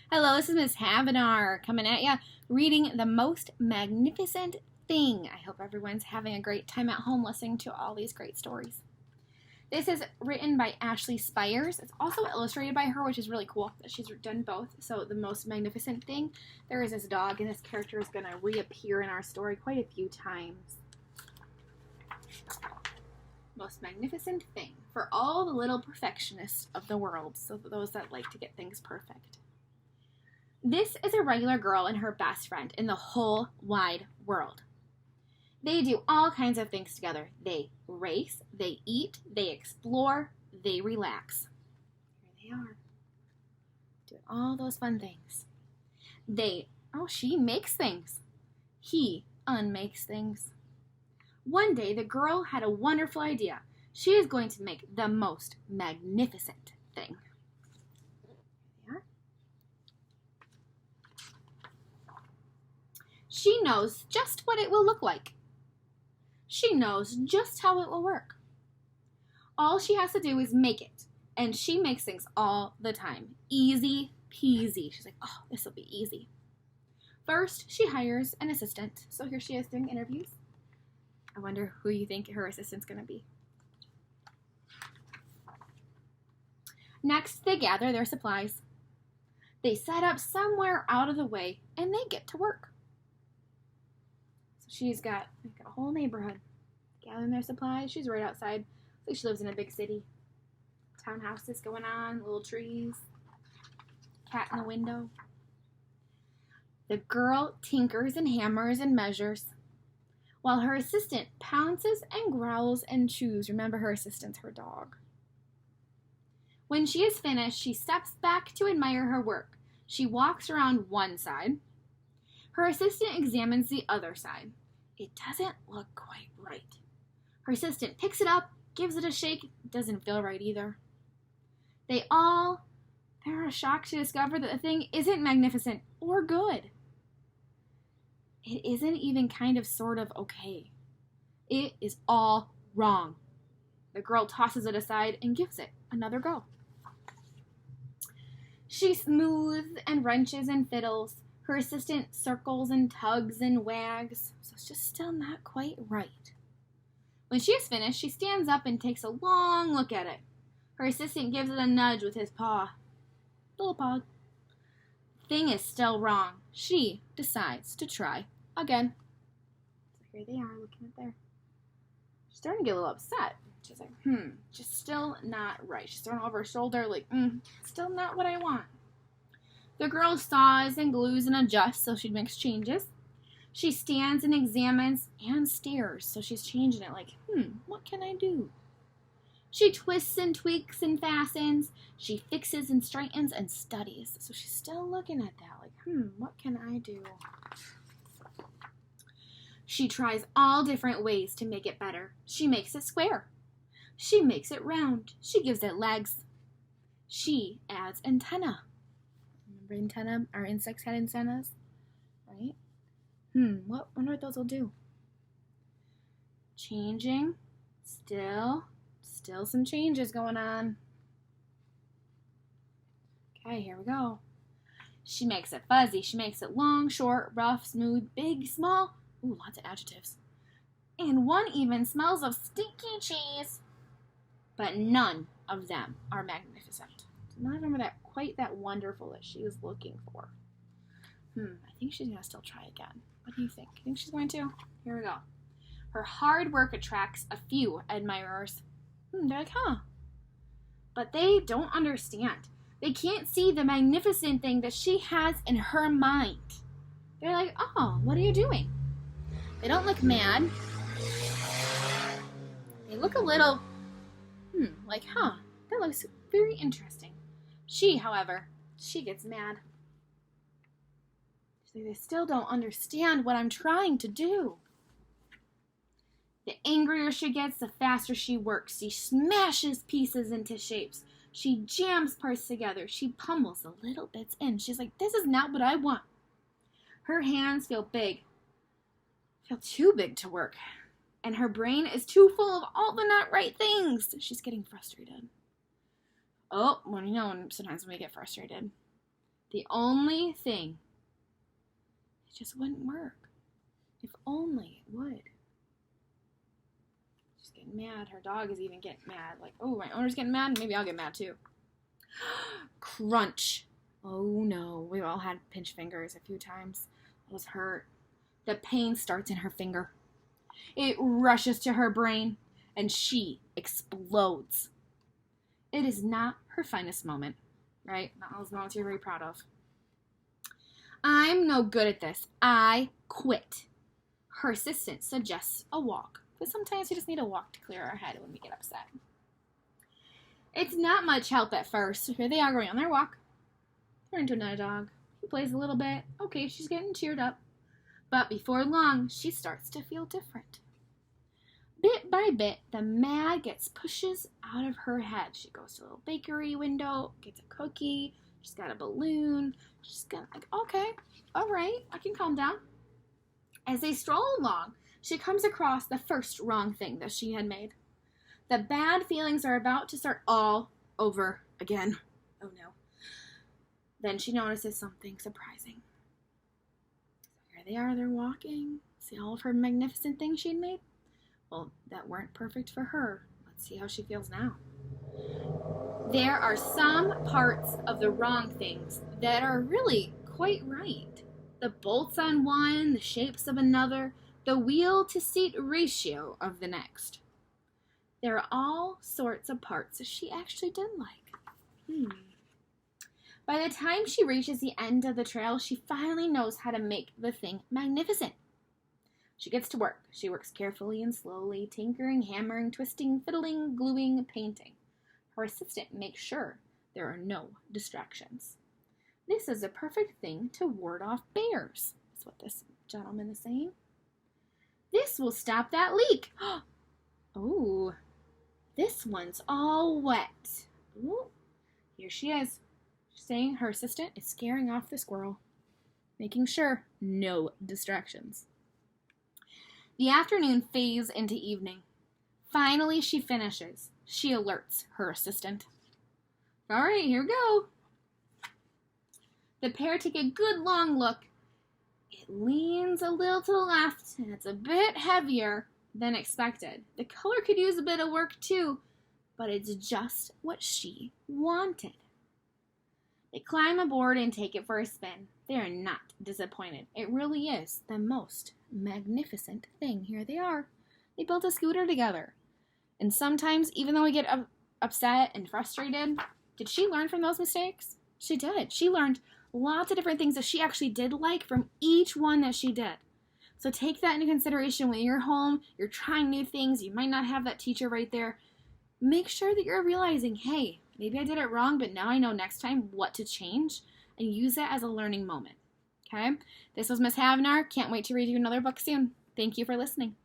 Hello, this is Miss Havinar coming at ya, reading The Most Magnificent Thing. I hope everyone's having a great time at home listening to all these great stories. This is written by Ashley Spires. It's also illustrated by her, which is really cool that she's done both. So The Most Magnificent Thing, there is this dog, and this character is going to reappear in our story quite a few times. Most magnificent thing for all the little perfectionists of the world, so those that like to get things perfect. This is a regular girl and her best friend in the whole wide world. They do all kinds of things together. They race, they eat, they explore, they relax. Here they are, doing all those fun things. She makes things. He unmakes things. One day, the girl had a wonderful idea. She is going to make the most magnificent thing. There. She knows just what it will look like. She knows just how it will work. All she has to do is make it, and she makes things all the time. Easy peasy. She's like, oh, this will be easy. First, she hires an assistant. So here she is doing interviews. I wonder who you think her assistant's going to be. Next, they gather their supplies. They set up somewhere out of the way, and they get to work. So she's got a whole neighborhood gathering their supplies. She's right outside. Like she lives in a big city. Townhouses going on, little trees, cat in the window. The girl tinkers and hammers and measures, while her assistant pounces and growls and chews. Remember, her assistant's her dog. When she is finished, she steps back to admire her work. She walks around one side. Her assistant examines the other side. It doesn't look quite right. Her assistant picks it up, gives it a shake. It doesn't feel right either. They're shocked to discover that the thing isn't magnificent or good. It isn't even kind of sort of okay. It is all wrong. The girl tosses it aside and gives it another go. She smooths and wrenches and fiddles. Her assistant circles and tugs and wags, so it's just still not quite right. When she is finished, she stands up and takes a long look at it. Her assistant gives it a nudge with his paw. Little paw. The thing is still wrong. She decides to try again. So here they are looking at there. She's starting to get a little upset. She's like, just still not right. She's throwing over her shoulder like, still not what I want. The girl saws and glues and adjusts, so she makes changes. She stands and examines and stares, so she's changing it like, what can I do? She twists and tweaks and fastens. She fixes and straightens and studies. So she's still looking at that like, what can I do? She tries all different ways to make it better. She makes it square. She makes it round. She gives it legs. She adds antenna. Remember antenna? Our insects had antennas, right? Wonder what those will do. Changing. Still some changes going on. Okay, here we go. She makes it fuzzy. She makes it long, short, rough, smooth, big, small. Ooh, lots of adjectives. And one even smells of stinky cheese. But none of them are magnificent. None of them are quite that wonderful that she was looking for. I think she's going to still try again. What do you think? You think she's going to? Here we go. Her hard work attracts a few admirers. They're like, But they don't understand. They can't see the magnificent thing that she has in her mind. They're like, oh, what are you doing? They don't look mad. They look a little, like, that looks very interesting. She, however, she gets mad. They still don't understand what I'm trying to do. The angrier she gets, the faster she works. She smashes pieces into shapes. She jams parts together. She pummels the little bits in. She's like, this is not what I want. Her hands feel too big to work. And her brain is too full of all the not right things. She's getting frustrated. Oh, well, sometimes when we get frustrated, The only thing, it just wouldn't work. If only it would. She's getting mad. Her dog is even getting mad. Like, oh, my owner's getting mad? Maybe I'll get mad too. Crunch. Oh no, we've all had pinch fingers a few times. Those hurt. The pain starts in her finger. It rushes to her brain, and she explodes. It is not her finest moment, right? Not those moments you're very proud of. I'm no good at this. I quit. Her assistant suggests a walk, but sometimes we just need a walk to clear our head when we get upset. It's not much help at first. Here they are going on their walk. Turn into another dog. He plays a little bit. Okay, she's getting cheered up. But before long, she starts to feel different. Bit by bit, the maggots pushes out of her head. She goes to a little bakery window, gets a cookie. She's got a balloon. She's got, like, okay, all right, I can calm down. As they stroll along, she comes across the first wrong thing that she had made. The bad feelings are about to start all over again. Oh no. Then she notices something surprising. So here they are, they're walking. See all of her magnificent things she'd made? Well, that weren't perfect for her. Let's see how she feels now. There are some parts of the wrong things that are really quite right. The bolts on one, the shapes of another, the wheel to seat ratio of the next. There are all sorts of parts that she actually did like. By the time she reaches the end of the trail, she finally knows how to make the thing magnificent. She gets to work. She works carefully and slowly, tinkering, hammering, twisting, fiddling, gluing, painting. Her assistant makes sure there are no distractions. This is a perfect thing to ward off bears. That's what this gentleman is saying. This will stop that leak. Oh, this one's all wet. Ooh, here she is. She's saying her assistant is scaring off the squirrel, making sure no distractions. The afternoon fades into evening. Finally, she finishes. She alerts her assistant. All right, here we go. The pair take a good long look. It leans a little to the left, and it's a bit heavier than expected. The color could use a bit of work too, but it's just what she wanted. They climb aboard and take it for a spin. They are not disappointed. It really is the most magnificent thing. Here they are. They built a scooter together. And sometimes, even though we get upset and frustrated, did she learn from those mistakes? She did. She learned lots of different things that she actually did like from each one that she did. So take that into consideration when you're home, you're trying new things, you might not have that teacher right there. Make sure that you're realizing, hey, maybe I did it wrong, but now I know next time what to change, and use that as a learning moment. Okay? This was Miss Havnar. Can't wait to read you another book soon. Thank you for listening.